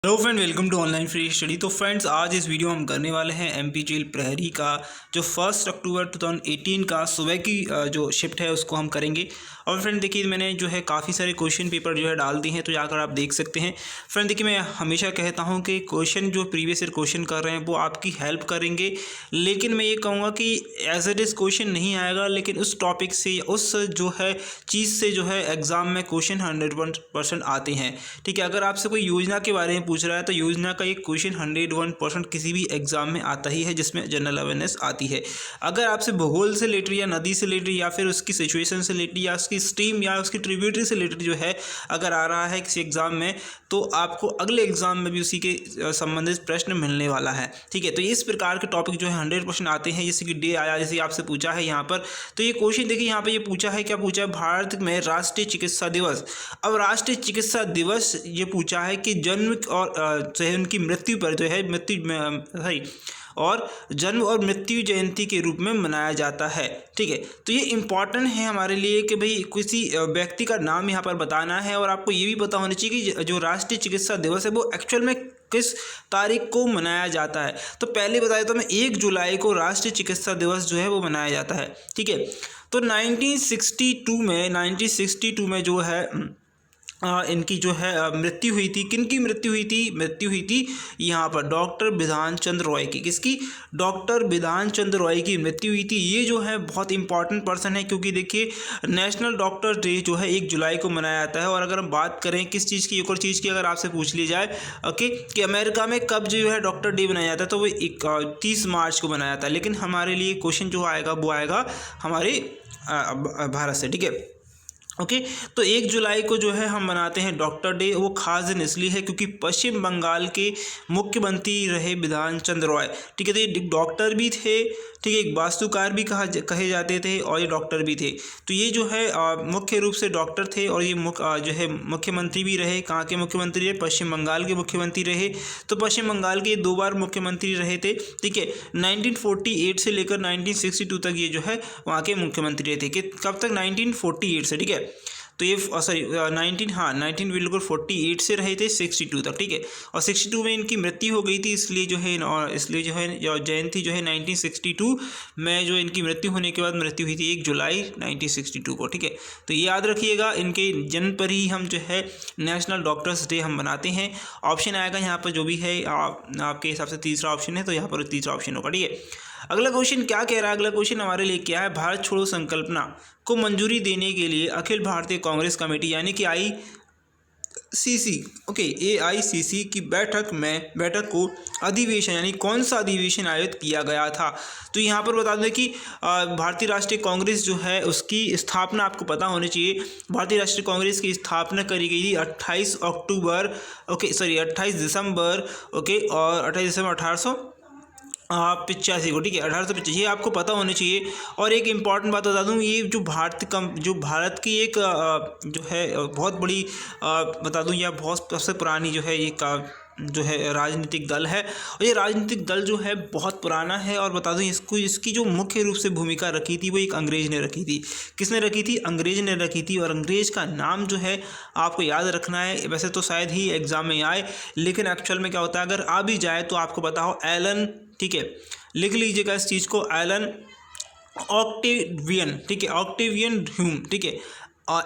Hello friend, welcome to online free study. तो friends, आज इस वीडियो में हम करने वाले हैं एमपी जेल प्रहरी का जो 1 अक्टूबर 2018 का सुबह की जो शिफ्ट है उसको हम करेंगे। और फ्रेंड देखिए, मैंने जो है काफ़ी सारे क्वेश्चन पेपर जो है डाल दिए हैं, तो जाकर आप देख सकते हैं। फ्रेंड देखिए, मैं हमेशा कहता हूं कि क्वेश्चन जो प्रीवियस ईयर क्वेश्चन कर रहे हैं वो आपकी हेल्प करेंगे, लेकिन मैं ये कहूँगा कि एज इट इज़ क्वेश्चन नहीं आएगा, लेकिन उस टॉपिक से उस जो है चीज़ से जो है एग्ज़ाम में क्वेश्चन 100% आते हैं। ठीक है, अगर आपसे कोई योजना के बारे में पूछ रहा है तो योजना का एक क्वेश्चन 101% किसी भी एग्जाम में आता ही है, जिसमें जनरल अवेयरनेस आती है। अगर आपसे भूगोल से रिलेटेड या नदी से रिलेटेड या फिर उसकी सिचुएशन से रिलेटेड या उसकी स्ट्रीम या उसकी ट्रिब्यूटरी से रिलेटेड जो है अगर आ रहा है किसी एग्जाम में, तो आपको अगले एग्जाम में भी उसी के संबंधित प्रश्न मिलने वाला है। ठीक है, तो इस प्रकार के टॉपिक जो है 100% आते हैं। जैसे कि डे आया, जैसे आपसे पूछा है यहाँ पर, तो ये क्वेश्चन देखिए यहाँ पर ये पूछा है, क्या पूछा है, भारत में राष्ट्रीय चिकित्सा दिवस। अब राष्ट्रीय चिकित्सा दिवस ये पूछा है कि जन्म और चाहे उनकी मृत्यु पर जो है और जन्म और मृत्यु जयंती के रूप में मनाया जाता है। ठीक है, तो ये इम्पॉर्टेंट है हमारे लिए कि भाई किसी व्यक्ति का नाम यहाँ पर बताना है, और आपको ये भी पता होना चाहिए कि जो राष्ट्रीय चिकित्सा दिवस है वो एक्चुअल में किस तारीख को मनाया जाता है। तो पहले बताया तो मैं 1 जुलाई को राष्ट्रीय चिकित्सा दिवस जो है वो मनाया जाता है। ठीक है, तो 1962 में जो है इनकी जो है मृत्यु हुई थी। किनकी मृत्यु हुई थी? मृत्यु हुई थी यहाँ पर डॉक्टर बिधान चंद्र रॉय की। किसकी? डॉक्टर बिधान चंद्र रॉय की मृत्यु हुई थी। ये जो है बहुत इंपॉर्टेंट पर्सन है, क्योंकि देखिए नेशनल डॉक्टर डे जो है 1 जुलाई को मनाया जाता है। और अगर हम बात करें किस चीज़ की, एक और चीज़ की अगर आपसे पूछ ली जाए ओके कि अमेरिका में कब जो है डॉक्टर डे मनाया जाता है, तो वो 30 मार्च को मनाया जाता है। लेकिन हमारे लिए क्वेश्चन जो आएगा वो आएगा हमारे भारत से। ठीक है, ओके तो 1 जुलाई को जो है हम मनाते हैं डॉक्टर डे। वो खास दिन इसलिए है क्योंकि पश्चिम बंगाल के मुख्यमंत्री रहे बिधान चंद्र रॉय। ठीक है, तो ये डॉक्टर भी थे, ठीक है, एक वास्तुकार भी कहे जाते थे, और ये डॉक्टर भी थे। तो ये जो है मुख्य रूप से डॉक्टर थे, और ये जो है मुख्यमंत्री भी रहे। कहाँ के मुख्यमंत्री रहे? पश्चिम बंगाल के मुख्यमंत्री रहे। तो पश्चिम बंगाल के 2 बार मुख्यमंत्री रहे थे। ठीक है, 1948 से लेकर 1962 तक ये जो है वहाँ के मुख्यमंत्री रहे थे। कि कब तक? 1948 से। ठीक है, तो ये सॉरी 1948 से रहे थे 62 तक। ठीक है, और 62 में इनकी मृत्यु हो गई थी, इसलिए जो है जयंती जो है 1962 में जो इनकी मृत्यु होने के बाद मृत्यु हुई थी 1 जुलाई 1962 को। ठीक है, तो ये याद रखिएगा, इनके जन्म पर ही हम जो है नेशनल डॉक्टर्स डे हम मनाते हैं। ऑप्शन आएगा यहाँ पर जो भी है आपके हिसाब से तीसरा ऑप्शन है, तो यहाँ पर तीसरा ऑप्शन होगा। ठीक है, अगला क्वेश्चन क्या कह रहा है? अगला क्वेश्चन हमारे लिए क्या है? भारत छोड़ो संकल्पना को मंजूरी देने के लिए अखिल भारतीय कांग्रेस कमेटी यानी कि AICC AICC की बैठक को अधिवेशन यानी कौन सा अधिवेशन आयोजित किया गया था? तो यहाँ पर बता दें कि भारतीय राष्ट्रीय कांग्रेस जो है उसकी स्थापना आपको पता होनी चाहिए। भारतीय राष्ट्रीय कांग्रेस की स्थापना करी गई थी 28 दिसंबर और 28 दिसंबर 1885 को। ठीक है, 1885, ये आपको पता होनी चाहिए। और एक इम्पॉर्टेंट बात बता दूं, ये जो भारत की एक जो है बहुत बड़ी बता दूं, या बहुत सबसे पुरानी जो है ये जो है राजनीतिक दल है। और ये राजनीतिक दल जो है बहुत पुराना है। और बता दूं इसकी जो मुख्य रूप से भूमिका रखी थी वो एक अंग्रेज ने रखी थी। किसने रखी थी? अंग्रेज ने रखी थी। और अंग्रेज का नाम जो है आपको याद रखना है। वैसे तो शायद ही एग्जाम में आए, लेकिन एक्चुअल में क्या होता है, अगर आ भी जाए तो आपको पता हो, एलन। ठीक है, लिख लीजिएगा इस चीज़ को, एलन ऑक्टेवियन। ठीक है, ऑक्टेवियन ह्यूम। ठीक है,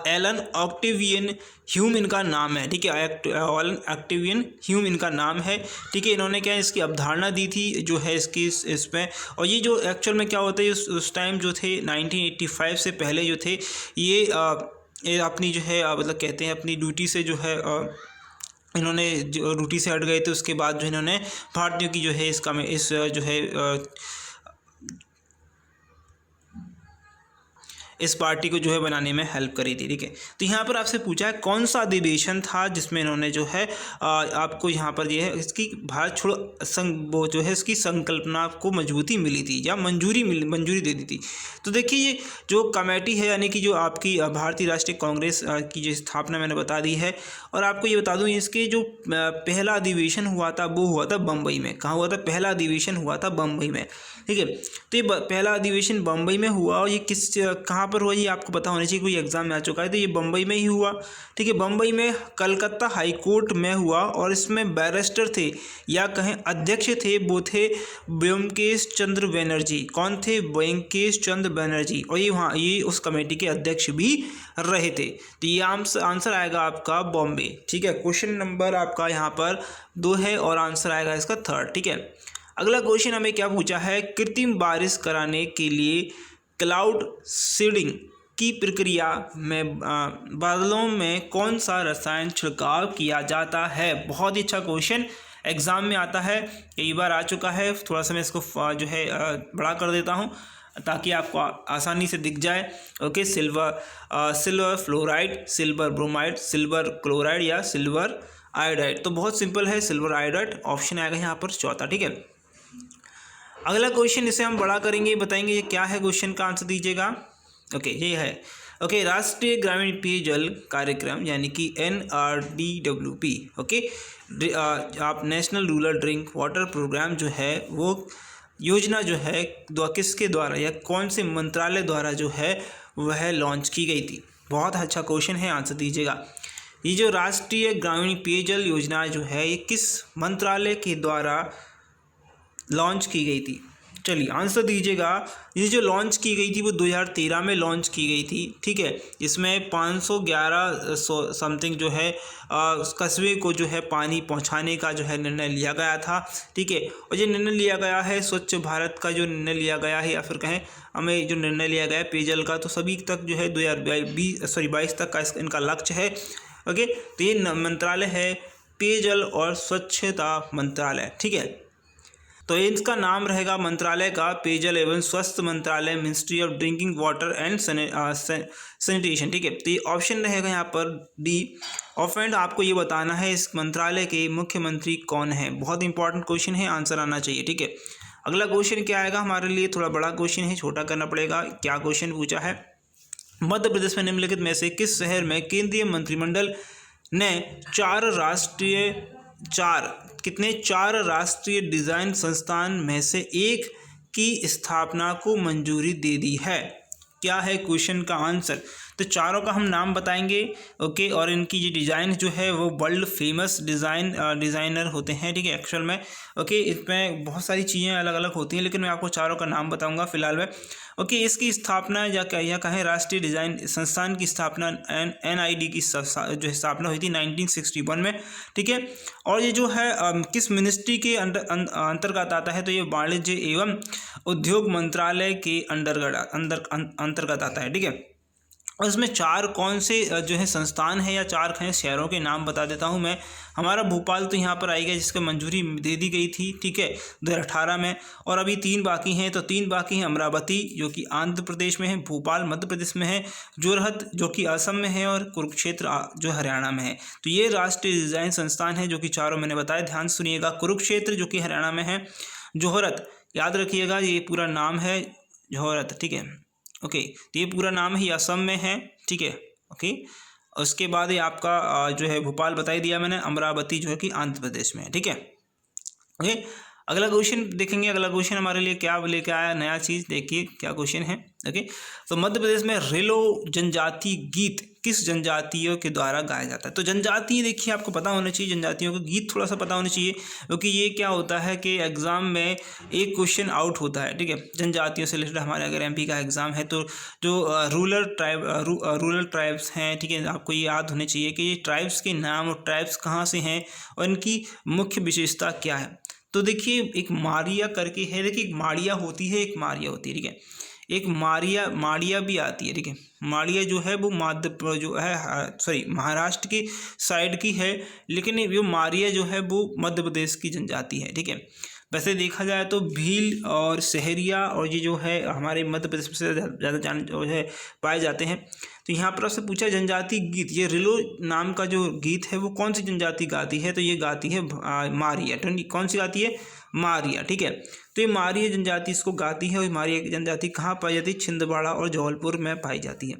एलन ऑक्टेवियन ह्यूम इनका नाम है। ठीक है, एलन ऑक्टेवियन ह्यूम इनका नाम है। ठीक है, इन्होंने क्या इसकी अवधारणा दी थी जो है इसकी इसमें। और ये जो एक्चुअल में क्या होता है, उस टाइम जो थे 1985 से पहले जो थे ये अपनी जो है मतलब कहते हैं अपनी ड्यूटी से जो है इन्होंने जो ड्यूटी से हट गए थे। उसके बाद जो इन्होंने भारतीयों की जो है इस जो है इस पार्टी को जो है बनाने में हेल्प करी थी। ठीक है, तो यहाँ पर आपसे पूछा है कौन सा अधिवेशन था जिसमें इन्होंने जो है आपको यहाँ पर ये है इसकी भारत छोड़ो वो जो है इसकी संकल्पना को मजबूती मिली थी या मंजूरी दे दी थी। तो देखिए, ये जो कमेटी है यानी कि जो आपकी भारतीय राष्ट्रीय कांग्रेस की जो स्थापना मैंने बता दी है। और आपको ये बता दूँ, इसके जो पहला अधिवेशन हुआ था वो हुआ था बम्बई में। कहाँ हुआ था? पहला अधिवेशन हुआ था बम्बई में। ठीक है, तो ये पहला अधिवेशन बम्बई में हुआ। और ये कहाँ पर हुआ ये आपको पता होना चाहिए, कोई एग्जाम में आ चुका है। तो ये बम्बई में ही हुआ, ठीक है। बम्बई में कलकत्ता हाई कोर्ट में हुआ और इसमें बैरिस्टर थे या कहें अध्यक्ष थे, वो थे ब्योमकेश चंद्र बनर्जी। कौन थे? ब्योमकेश चंद्र बनर्जी। और ये उस कमेटी के अध्यक्ष भी रहे थे। तो ये आंसर आएगा आपका बॉम्बे, ठीक है। क्वेश्चन नंबर आपका यहाँ पर 2 है और आंसर आएगा इसका 3rd, ठीक है। अगला क्वेश्चन हमें क्या पूछा है? कृत्रिम बारिश कराने के लिए क्लाउड सीडिंग की प्रक्रिया में बादलों में कौन सा रसायन छिड़काव किया जाता है? बहुत ही अच्छा क्वेश्चन, एग्जाम में आता है, कई बार आ चुका है। थोड़ा सा मैं इसको जो है बड़ा कर देता हूँ ताकि आपको आसानी से दिख जाए। Okay, silver fluoride, silver bromide, silver chloride या सिल्वर आयोडाइड। तो बहुत सिंपल है, सिल्वर आयोडाइड ऑप्शन आएगा यहाँ पर 4था, ठीक है। अगला क्वेश्चन इसे हम बड़ा करेंगे, बताएंगे ये क्या है, क्वेश्चन का आंसर दीजिएगा। ओके, ये है ओके राष्ट्रीय ग्रामीण पेयजल कार्यक्रम यानी कि NRDWP। ओके, आप national rural drink water programme जो है वो योजना जो है किसके द्वारा या कौन से मंत्रालय द्वारा जो है वह लॉन्च की गई थी? बहुत अच्छा क्वेश्चन है, आंसर दीजिएगा। ये जो राष्ट्रीय ग्रामीण पेयजल योजना जो है ये किस मंत्रालय के द्वारा लॉन्च की गई थी? चलिए आंसर दीजिएगा। ये जो लॉन्च की गई थी वो 2013 में लॉन्च की गई थी, ठीक है। इसमें 511 समथिंग जो है उस कस्बे को जो है पानी पहुंचाने का जो है निर्णय लिया गया था, ठीक है। और ये निर्णय लिया गया है स्वच्छ भारत का जो निर्णय लिया गया है या फिर कहें हमें जो निर्णय लिया गया है पेयजल का, तो सभी तक जो है 2022 तक का इनका लक्ष्य है। ओके, तो ये मंत्रालय है पेयजल और स्वच्छता मंत्रालय, ठीक है। तो इसका नाम रहेगा मंत्रालय का पेयजल एवं स्वास्थ्य मंत्रालय, ministry of drinking water and sanitation, ठीक है। तो ये ऑप्शन रहेगा यहाँ पर डी। और फ्रेंड आपको ये बताना है इस मंत्रालय के मुख्यमंत्री कौन है। बहुत इंपॉर्टेंट क्वेश्चन है, आंसर आना चाहिए, ठीक है। अगला क्वेश्चन क्या आएगा हमारे लिए? थोड़ा बड़ा क्वेश्चन है, छोटा करना पड़ेगा। क्या क्वेश्चन पूछा है? मध्य प्रदेश में निम्नलिखित में से किस शहर में केंद्रीय मंत्रिमंडल ने 4 राष्ट्रीय डिज़ाइन संस्थान में से एक की स्थापना को मंजूरी दे दी है? क्या है क्वेश्चन का आंसर? तो चारों का हम नाम बताएंगे, ओके। और इनकी जो डिज़ाइन जो है वो वर्ल्ड फेमस डिज़ाइनर होते हैं, ठीक है, एक्चुअल में। ओके, इसमें बहुत सारी चीज़ें अलग अलग होती हैं, लेकिन मैं आपको चारों का नाम बताऊंगा फिलहाल में। ओके, इसकी स्थापना या कहें राष्ट्रीय डिज़ाइन संस्थान की स्थापना NID की जो स्थापना हुई थी 1961 में, ठीक है। और ये जो है किस मिनिस्ट्री के अंतर्गत आता है? तो ये वाणिज्य एवं उद्योग मंत्रालय के अंतर्गत आता है, ठीक है। और इसमें 4 कौन से जो है संस्थान है या 4 कहें शहरों के नाम बता देता हूं मैं। हमारा भोपाल तो यहाँ पर आएगा जिसका मंजूरी दे दी गई थी, ठीक है, 2018 में। और अभी 3 बाकी हैं, तो 3 बाकी हैं अमरावती जो कि आंध्र प्रदेश में है, भोपाल मध्य प्रदेश में है, जोरहट जो कि असम में है और कुरुक्षेत्र जो हरियाणा में है। तो ये राष्ट्रीय डिज़ाइन संस्थान है जो कि चारों मैंने बताया, ध्यान सुनिएगा। कुरुक्षेत्र जो कि हरियाणा में है, जोरहट याद रखिएगा ये पूरा नाम है जोरहट, ठीक है। ओके, तो ये पूरा नाम ही असम में है, ठीक है। ओके, उसके बाद ये आपका जो है भोपाल बता ही दिया मैंने, अमरावती जो है कि आंध्र प्रदेश में है, ठीक है। ओके, अगला क्वेश्चन देखेंगे। अगला क्वेश्चन हमारे लिए क्या लेके आया नया चीज़, देखिए क्या क्वेश्चन है। ओके, तो मध्य प्रदेश में रेलो जनजाति गीत किस जनजातियों के द्वारा गाया जाता है? तो जनजाति देखिए आपको पता होना चाहिए, जनजातियों का गीत थोड़ा सा पता होना चाहिए, क्योंकि ये क्या होता है कि एग्ज़ाम में एक क्वेश्चन आउट होता है, ठीक है। जनजातियों से रिलेटेड हमारे अगर MP का एग्ज़ाम है तो जो रूरल ट्राइब्स हैं, ठीक है, आपको ये याद होने चाहिए कि ये ट्राइब्स के नाम और ट्राइब्स कहाँ से हैं और इनकी मुख्य विशेषता क्या है। तो देखिए एक मारिया करके है, देखिए एक माड़िया होती है, एक मारिया होती है, ठीक है। एक माड़िया भी आती है, ठीक है। माड़िया जो है वो महाराष्ट्र की साइड की है, लेकिन ये मारिया जो है वो मध्य प्रदेश की जनजाति है, ठीक है। वैसे देखा जाए तो भील और सहरिया और ये जो है हमारे मध्य प्रदेश में से ज़्यादा जो है पाए जाते हैं। तो यहाँ पर आपसे पूछा जनजाति गीत, ये रिलो नाम का जो गीत है वो कौन सी जनजाति गाती है? तो ये गाती है मारिया। कौन सी गाती है? मारिया, ठीक है। तो ये मारिया जनजाति इसको गाती है और मारिया जनजाति कहाँ पाई जाती है? छिंदवाड़ा और जबलपुर में पाई जाती है।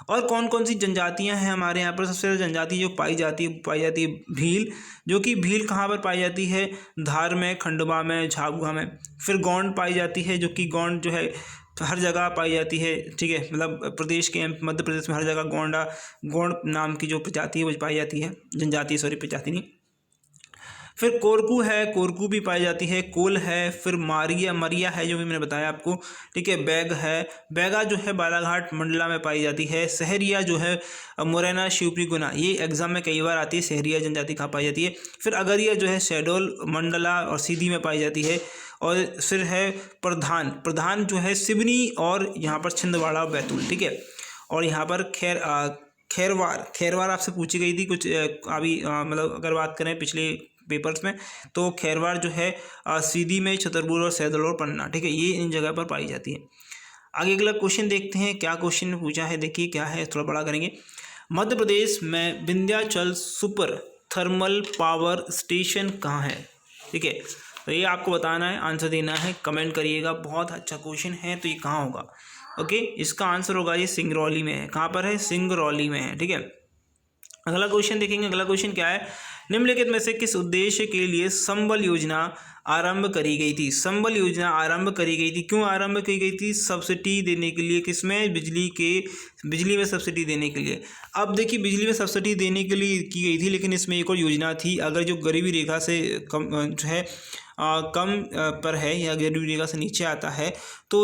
और कौन कौन सी जनजातियां हैं हमारे यहाँ पर? सबसे ज़्यादा जनजाति जो पाई जाती है भील, जो कि भील कहाँ पर पाई जाती है? धार में, खंडवा में, झाबुआ में। फिर गौंड पाई जाती है, जो कि गौंड जो है हर जगह पाई जाती है, ठीक है, मतलब प्रदेश के मध्य प्रदेश में हर जगह गोंड नाम की जो प्रजाति है वो पाई जाती है, जनजाति, सॉरी प्रजाति नहीं। फिर कोरकू है, कोरकू भी पाई जाती है, कोल है, फिर मरिया है जो भी मैंने बताया आपको, ठीक है, बैग है, बैगा जो है बालाघाट मंडला में पाई जाती है, सहरिया जो है मुरैना शिवपुरी गुना, ये एग्जाम में कई बार आती है, सहरिया जनजाति कहाँ पाई जाती है। फिर अगरिया जो है शहडोल मंडला और सीधी में पाई जाती है। और फिर है प्रधान जो है सिवनी और यहाँ पर छिंदवाड़ा बैतूल, ठीक है। और यहाँ पर खैरवार आपसे पूछी गई थी कुछ अभी मतलब अगर बात करें पिछले पेपर्स में, तो खैरवार जो है सीधी में, छतरपुर और सैदल और पन्ना, ठीक है, ये इन जगह पर पाई जाती है। आगे अगला क्वेश्चन देखते हैं, क्या क्वेश्चन पूछा है, देखिए क्या है, थोड़ा बड़ा करेंगे। मध्य प्रदेश में Vindhyachal super thermal power station कहाँ है, ठीक है, तो ये आपको बताना है, आंसर देना है, कमेंट करिएगा। बहुत अच्छा क्वेश्चन है, तो ये कहाँ होगा, ओके, इसका आंसर होगा ये सिंगरौली में है। कहाँ पर है, सिंगरौली में है, ठीक है। अगला क्वेश्चन देखेंगे, अगला क्वेश्चन क्या है, निम्नलिखित में से किस उद्देश्य के लिए संबल योजना आरंभ करी गई थी। संबल योजना आरंभ करी गई थी, क्यों आरंभ की गई थी, सब्सिडी देने के लिए, किसमें, बिजली में सब्सिडी देने के लिए। अब देखिए बिजली में सब्सिडी देने के लिए की गई थी, लेकिन इसमें एक और योजना थी, अगर जो गरीबी रेखा से कम जो है कम पर है या गरीबी रेखा से नीचे आता है, तो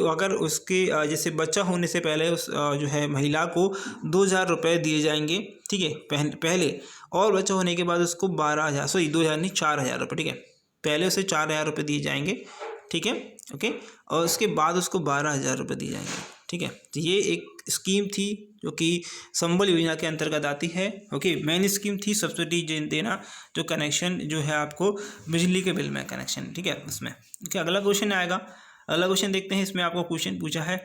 अगर उसके जैसे बच्चा होने से पहले उस जो है महिला को 2,000 रुपये दिए जाएंगे, ठीक है, पहले, और बच्चा होने के बाद उसको 12,000, सॉरी 2,000 नहीं 4,000 रुपये, ठीक है, पहले उसे 4,000 रुपये दिए जाएंगे, ठीक है, ओके, और उसके बाद उसको 12,000 रुपये दिए जाएंगे, ठीक है। तो ये एक स्कीम थी जो कि संबल योजना के अंतर्गत आती है, ओके, मेन स्कीम थी सब्सिडी देना, जो कनेक्शन जो है आपको बिजली के बिल में कनेक्शन, ठीक है, उसमें, ओके। अगला क्वेश्चन आएगा, अगला क्वेश्चन देखते हैं, इसमें आपको क्वेश्चन पूछा है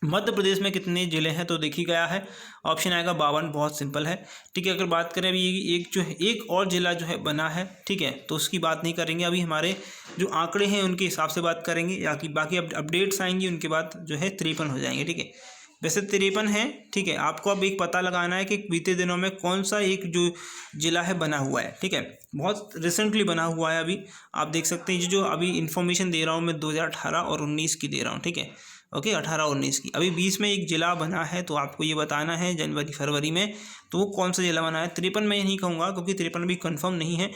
मध्य प्रदेश में कितने जिले हैं, तो देखी गया है, ऑप्शन आएगा 52, बहुत सिंपल है, ठीक है। अगर बात करें अभी एक जो है एक और जिला जो है बना है, ठीक है, तो उसकी बात नहीं करेंगे, अभी हमारे जो आंकड़े हैं उनके हिसाब से बात करेंगे, या कि बाकी अपडेट्स आएंगी उनके बाद जो है 53 हो जाएंगे, ठीक है, वैसे 53 है, ठीक है। आपको अब एक पता लगाना है कि बीते दिनों में कौन सा एक जो जिला है बना हुआ है, ठीक है, बहुत रिसेंटली बना हुआ है, अभी आप देख सकते हैं जो अभी इन्फॉर्मेशन दे रहा हूँ मैं 2018 और 19 की दे रहा हूँ, ठीक है, ओके, 18-19 की, अभी 20 में एक जिला बना है, तो आपको ये बताना है जनवरी फरवरी में, तो वो कौन सा जिला बना है। 53 मैं नहीं कहूँगा क्योंकि 53 अभी कंफर्म नहीं है,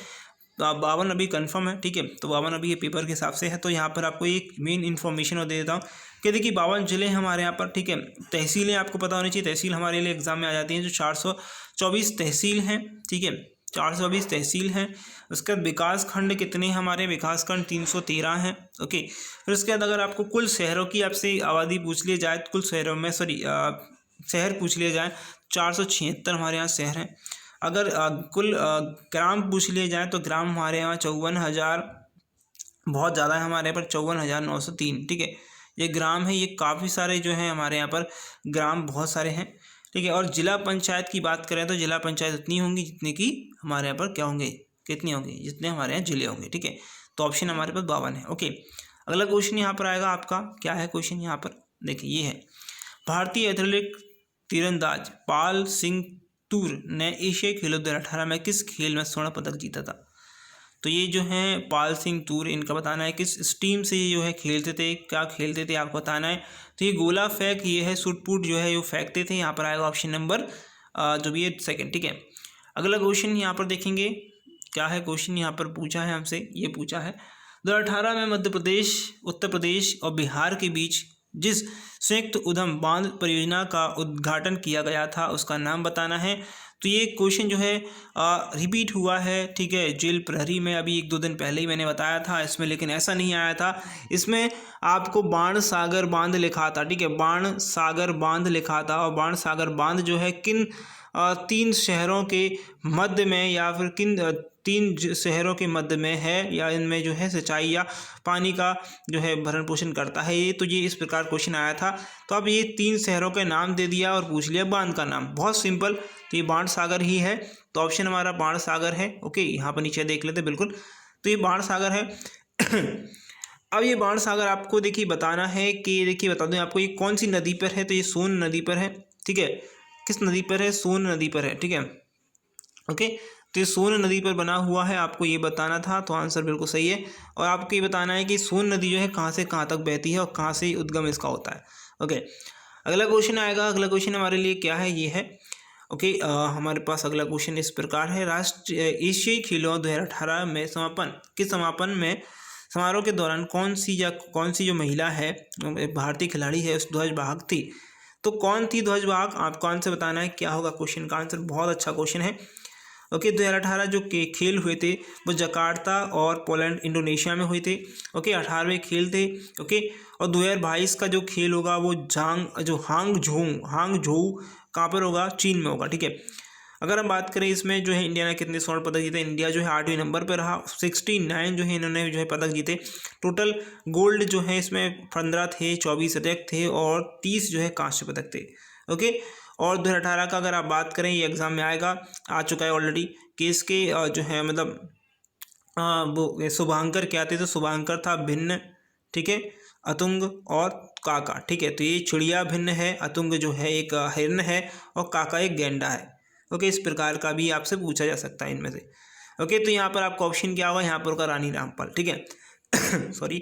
तो आप 52 अभी कंफर्म है, ठीक है, तो 52 अभी ये पेपर के हिसाब से है। तो यहाँ पर आपको एक मेन इन्फॉर्मेशन और दे देता हूँ कि देखिए 52 जिले हमारे यहाँ पर, ठीक है। तहसीलें आपको पता होनी चाहिए, तहसील हमारे लिए एग्जाम में आ जाती हैं, जो 424 तहसील हैं, ठीक है, 424 तहसील हैं। उसके बाद विकास खंड कितने हमारे, विकास खंड 313 हैं, ओके। फिर उसके बाद अगर आपको कुल शहरों की आपसे आबादी पूछ लिया जाए, कुल शहरों में शहर पूछ लिया जाए, 476 हमारे यहाँ शहर हैं। अगर कुल ग्राम पूछ लिए जाए तो ग्राम हमारे यहाँ 54,000, बहुत ज़्यादा है हमारे यहाँ पर 54,903, ठीक है, ये ग्राम है, ये काफ़ी सारे जो हैं हमारे यहाँ पर ग्राम बहुत सारे हैं, ठीक है। और जिला पंचायत की बात करें तो जिला पंचायत उतनी होंगी जितने की हमारे यहाँ पर क्या होंगे, कितनी होंगी, जितने हमारे यहाँ जिले होंगे, ठीक है। तो ऑप्शन हमारे पास 52 है, ओके। अगला क्वेश्चन यहाँ पर आएगा आपका, क्या है क्वेश्चन यहाँ पर, देखिए ये है, भारतीय एथलेटिक तीरंदाज पाल सिंह तूर ने एशियाई खेलों 2018 में किस खेल में स्वर्ण पदक जीता था। तो ये जो है पाल सिंह तूर, इनका बताना है किस टीम से ये जो है खेलते थे, क्या खेलते थे, आपको बताना है। तो ये गोला फेंक, ये है शूटपुट जो है ये फेंकते थे, यहाँ पर आएगा ऑप्शन नंबर जो भी है 2, ठीक है। अगला क्वेश्चन यहाँ पर देखेंगे, क्या है क्वेश्चन यहाँ पर पूछा है हमसे, ये पूछा है 2018 में मध्य प्रदेश, उत्तर प्रदेश और बिहार के बीच जिस संयुक्त उद्यम बांध परियोजना का उद्घाटन किया गया था उसका नाम बताना है। तो ये क्वेश्चन जो है रिपीट हुआ है, ठीक है, जेल प्रहरी में अभी 1-2 दिन पहले ही मैंने बताया था इसमें, लेकिन ऐसा नहीं आया था, इसमें आपको बाण सागर बांध लिखा था, ठीक है, बाण सागर बांध लिखा था। और बाण सागर बांध जो है किन 3 शहरों के मध्य में, या फिर किन 3 शहरों के मध्य में है, या इनमें जो है सिंचाई या पानी का जो है भरण पोषण करता है ये। तो ये इस प्रकार क्वेश्चन आया था। तो अब ये 3 शहरों के नाम दे दिया और पूछ लिया बांध का नाम, बहुत सिंपल, तो ये बाण सागर ही है। तो ऑप्शन हमारा बाण सागर है, ओके। यहाँ पर नीचे देख लेते बिल्कुल, तो ये बाण सागर है। अब ये बाण सागर आपको देखिए बताना है कि देखिए बता दूं आपको ये कौन सी नदी पर है। तो ये सोन नदी पर है, ठीक है, किस नदी पर है, सोन नदी पर है, ठीक है, ओके। तो ये सोन नदी पर बना हुआ है, आपको ये बताना था। तो आंसर बिल्कुल सही है। और आपको ये बताना है कि सोन नदी जो है कहाँ से कहाँ तक बहती है और कहाँ से उद्गम इसका होता है। ओके, अगला क्वेश्चन आएगा। अगला क्वेश्चन हमारे लिए क्या है, ये है ओके। हमारे पास अगला क्वेश्चन इस प्रकार है, राष्ट्रीय एशियाई खेलों 2018 में समापन में समारोह के दौरान कौन सी जो महिला है, भारतीय खिलाड़ी है, उस ध्वजवाहक थी। तो कौन थी ध्वजवाहक, आपको आंसर बताना है। क्या होगा क्वेश्चन का आंसर, बहुत अच्छा क्वेश्चन है। ओके, 2018 जो खेल हुए थे वो जकार्ता और पोलैंड इंडोनेशिया में हुए थे। ओके, 18वें खेल थे। ओके, और 2022 का जो खेल होगा वो हांगझोऊ कहाँ पर होगा, चीन में होगा। ठीक है, अगर हम बात करें इसमें जो है इंडिया ने कितने स्वर्ण पदक जीते, इंडिया जो है 8वें नंबर पर रहा। 69 जो है इन्होंने जो है पदक जीते। टोटल गोल्ड जो है इसमें 15 थे, 24 रजत थे और 30 जो है कांस्य पदक थे। ओके, और 2018 का अगर आप बात करें, ये एग्जाम में आ चुका है ऑलरेडी कि इसके जो है मतलब वो शुभांकर क्या थे, तो शुभांकर था भिन्न, ठीक है, अतुंग और काका। ठीक है, तो ये चिड़िया भिन्न है, अतुंग जो है एक हिरण है और काका एक गैंडा है। ओके, इस प्रकार का भी आपसे पूछा जा सकता है इनमें से। ओके, तो यहाँ पर आपका ऑप्शन क्या होगा, यहाँ पर होगा रानी रामपाल। ठीक है सॉरी।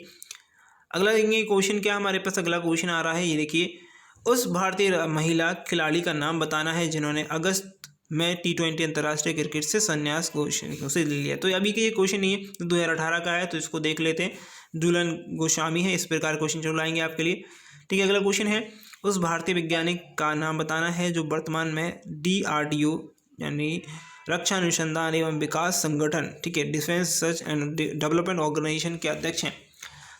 अगला देखेंगे क्वेश्चन क्या हमारे पास, अगला क्वेश्चन आ रहा है, ये देखिए, उस भारतीय महिला खिलाड़ी का नाम बताना है जिन्होंने अगस्त में T20 अंतर्राष्ट्रीय क्रिकेट से संन्यास उसे ले लिया। तो अभी के ये क्वेश्चन नहीं है, 2018 का है, तो इसको देख लेते हैं। दुल्हन गोस्वामी है। इस प्रकार क्वेश्चन चलाएंगे आपके लिए। ठीक है, अगला क्वेश्चन है, उस भारतीय वैज्ञानिक का नाम बताना है जो वर्तमान में DRDO यानी रक्षा अनुसंधान एवं विकास संगठन, ठीक है, defence research and development organisation के अध्यक्ष हैं।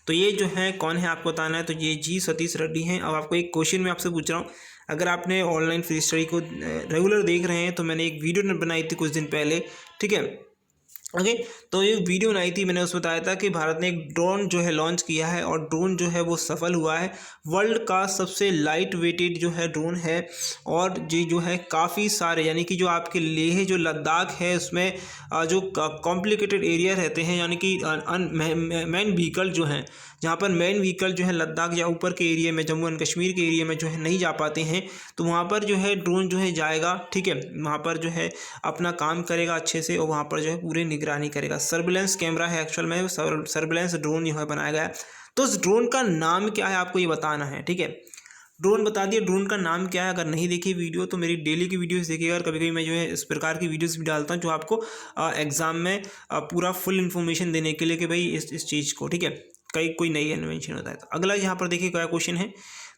तो ये जो है कौन है आपको बताना है। तो ये जी सतीश रेड्डी हैं। अब आपको एक क्वेश्चन मैं आपसे पूछ रहा हूँ, अगर आपने ऑनलाइन फ्री स्टडी को रेगुलर देख रहे हैं तो मैंने एक वीडियो बनाई थी कुछ दिन पहले। ठीक है, ओके, तो ये वीडियो बनाई थी, मैंने उसमें बताया था कि भारत ने एक ड्रोन जो है लॉन्च किया है और ड्रोन जो है वो सफल हुआ है। वर्ल्ड का सबसे लाइट वेटेड जो है ड्रोन है और ये जो है काफ़ी सारे, यानी कि जो आपके लेह जो लद्दाख है उसमें जो कॉम्प्लिकेटेड एरिया रहते हैं, यानी कि मेन व्हीकल जो हैं, जहाँ पर मेन व्हीकल जो है लद्दाख या ऊपर के एरिया में, जम्मू एंड कश्मीर के एरिया में जो है नहीं जा पाते हैं, तो वहाँ पर जो है ड्रोन जो है जाएगा। ठीक है, वहाँ पर जो है अपना काम करेगा अच्छे से और वहाँ पर जो है पूरी निगरानी करेगा। सर्विलेंस कैमरा है एक्चुअल में, सर्विलेंस ड्रोन जो है बनाया गया है। तो उस ड्रोन का नाम क्या है आपको ये बताना है। ठीक है, ड्रोन बता दिया, ड्रोन का नाम क्या है। अगर नहीं देखी वीडियो तो मेरी डेली की वीडियोस देखिएगा। और कभी कभी मैं जो है इस प्रकार की वीडियोस भी डालता हूँ जो आपको एग्जाम में पूरा फुल इन्फॉर्मेशन देने के लिए कि भाई इस चीज़ को, ठीक है, कोई नई इन्वेंशन होता है। तो अगला यहाँ पर देखिए क्या क्वेश्चन है,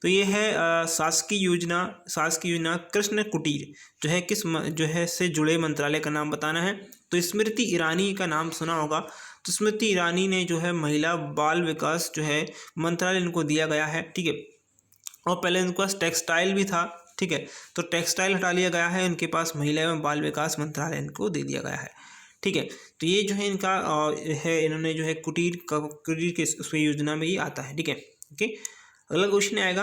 तो ये है शासकीय योजना कृष्ण कुटीर जो है किस जो है से जुड़े मंत्रालय का नाम बताना है। तो स्मृति ईरानी का नाम सुना होगा। तो स्मृति ईरानी ने जो है महिला बाल विकास जो है मंत्रालय इनको दिया गया है। ठीक है, और पहले इनके पास टेक्सटाइल भी था। ठीक है, तो टेक्सटाइल हटा लिया गया है, इनके पास महिला एवं बाल विकास मंत्रालय इनको दे दिया गया है। ठीक है, तो ये जो है इनका है, इन्होंने जो है कुटीर के उस योजना में ये आता है। ठीक है, ओके, अगला क्वेश्चन आएगा।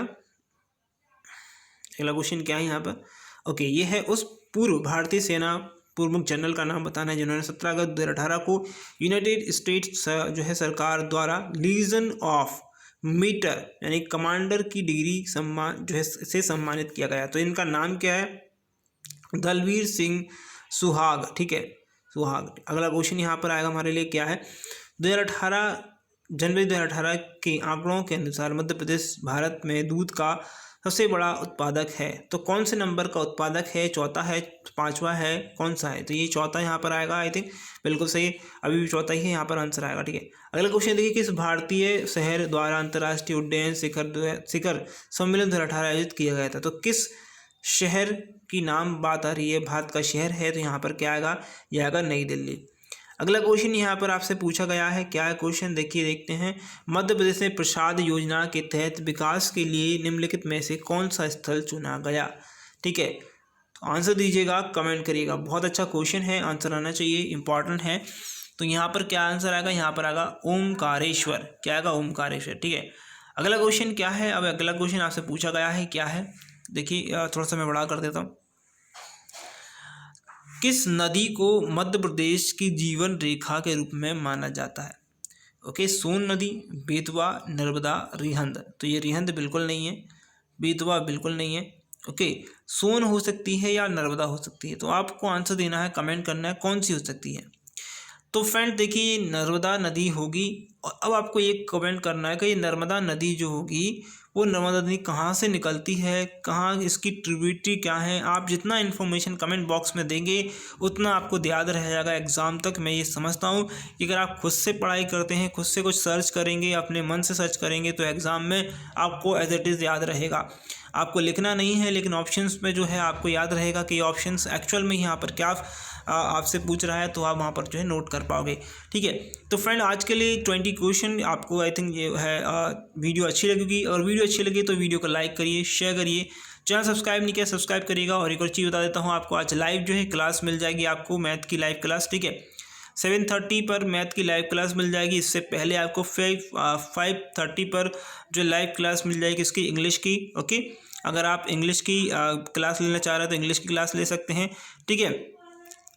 अगला क्वेश्चन क्या है यहाँ पर, ओके, ये है उस पूर्व भारतीय सेना प्रमुख जनरल का नाम बताना है जिन्होंने 17 अगस्त 2018 को यूनाइटेड स्टेट्स जो है सरकार द्वारा लीजन ऑफ मीटर यानी कमांडर की डिग्री सम्मान जो है से सम्मानित किया गया। तो इनका नाम क्या है, दलवीर सिंह सुहाग। ठीक है, सुहाग। अगला क्वेश्चन यहाँ पर आएगा हमारे लिए, क्या है, जनवरी 2018 के आंकड़ों के अनुसार मध्य प्रदेश भारत में दूध का सबसे बड़ा उत्पादक है। तो कौन से नंबर का उत्पादक है, चौथा है, पांचवा है, कौन सा है। तो ये चौथा यहाँ पर आएगा, आई थिंक बिल्कुल सही, अभी भी चौथा ही है यहाँ पर आंसर आएगा। ठीक है, अगला क्वेश्चन देखिए, किस भारतीय शहर द्वारा अंतर्राष्ट्रीय उड्डयन शिखर सम्मेलन 2018 आयोजित किया गया था। तो किस शहर की नाम बात आ रही है, भारत का शहर है, तो यहाँ पर क्या आएगा, यह आएगा नई दिल्ली। अगला क्वेश्चन यहाँ पर आपसे पूछा गया है, क्या है क्वेश्चन, देखिए देखते हैं। मध्य प्रदेश में प्रसाद योजना के तहत विकास के लिए निम्नलिखित में से कौन सा स्थल चुना गया। ठीक है, तो आंसर दीजिएगा, कमेंट करिएगा। बहुत अच्छा क्वेश्चन है, आंसर आना चाहिए, इंपॉर्टेंट है। तो यहाँ पर क्या आंसर आएगा, यहाँ पर आएगा ओमकारेश्वर। क्या आएगा, ओमकारेश्वर। ठीक है, अगला क्वेश्चन क्या है, अब अगला क्वेश्चन आपसे पूछा गया है, क्या है, देखिए थोड़ा सा मैं बड़ा कर देता हूँ। किस नदी को मध्य प्रदेश की जीवन रेखा के रूप में माना जाता है। ओके, सोन नदी, बेतवा, नर्मदा, रिहंद। तो ये रिहंद बिल्कुल नहीं है, बेतवा बिल्कुल नहीं है, ओके, सोन हो सकती है या नर्मदा हो सकती है। तो आपको आंसर देना है, कमेंट करना है कौन सी हो सकती है। तो फ्रेंड देखिए नर्मदा नदी होगी। और अब आपको एक कमेंट करना है कि ये नर्मदा नदी जो होगी वो नर्मदा नदी कहाँ से निकलती है, कहाँ इसकी ट्रिब्यूटरी क्या है। आप जितना इन्फॉर्मेशन कमेंट बॉक्स में देंगे उतना आपको याद रह जाएगा एग्ज़ाम तक। मैं ये समझता हूँ कि अगर आप खुद से पढ़ाई करते हैं, खुद से कुछ सर्च करेंगे, अपने मन से सर्च करेंगे तो एग्ज़ाम में आपको एज इट इज़ याद रहेगा। आपको लिखना नहीं है लेकिन ऑप्शंस में जो है आपको याद रहेगा कि ऑप्शंस एक्चुअल में यहाँ पर क्या आपसे पूछ रहा है, तो आप वहाँ पर जो है नोट कर पाओगे। ठीक है, तो फ्रेंड आज के लिए 20 क्वेश्चन आपको आई थिंक ये है। वीडियो अच्छी लगेगी, और वीडियो अच्छी लगी तो वीडियो को लाइक करिए, शेयर करिए, चैनल सब्सक्राइब नहीं किया सब्सक्राइब करिएगा। और एक और चीज़ बता देता हूँ आपको, आज लाइव जो है क्लास मिल जाएगी आपको, मैथ की लाइव क्लास। ठीक है, 7:30 पर मैथ की लाइव क्लास मिल जाएगी। इससे पहले आपको 5:30 पर जो लाइव क्लास मिल जाएगी इसकी इंग्लिश की। ओके, अगर आप इंग्लिश की क्लास लेना चाह रहे हैं तो इंग्लिश की क्लास ले सकते हैं। ठीक है,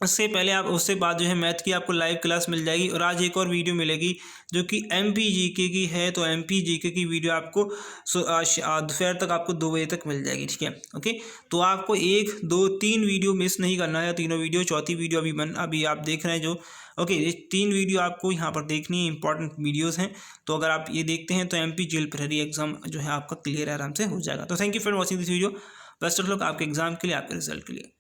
उससे पहले आप उससे बाद जो है मैथ की आपको लाइव क्लास मिल जाएगी। और आज एक और वीडियो मिलेगी जो कि MPGK की है, तो MPGK की वीडियो आपको दोपहर तक आपको 2 बजे तक मिल जाएगी। ठीक है, ओके, तो आपको 1 2 3 वीडियो मिस नहीं करना है, तीनों वीडियो। चौथी वीडियो अभी आप देख रहे हैं जो, ओके, ये 3 वीडियो आपको यहाँ पर देखनी है, इंपॉर्टेंट वीडियोज़ हैं। तो अगर आप ये देखते हैं तो MPGL प्रहरी एग्जाम जो है आपका क्लियर आराम से हो जाएगा। तो thank you for watching this video. Best of luck आपके एग्जाम के लिए, आपके रिजल्ट के लिए।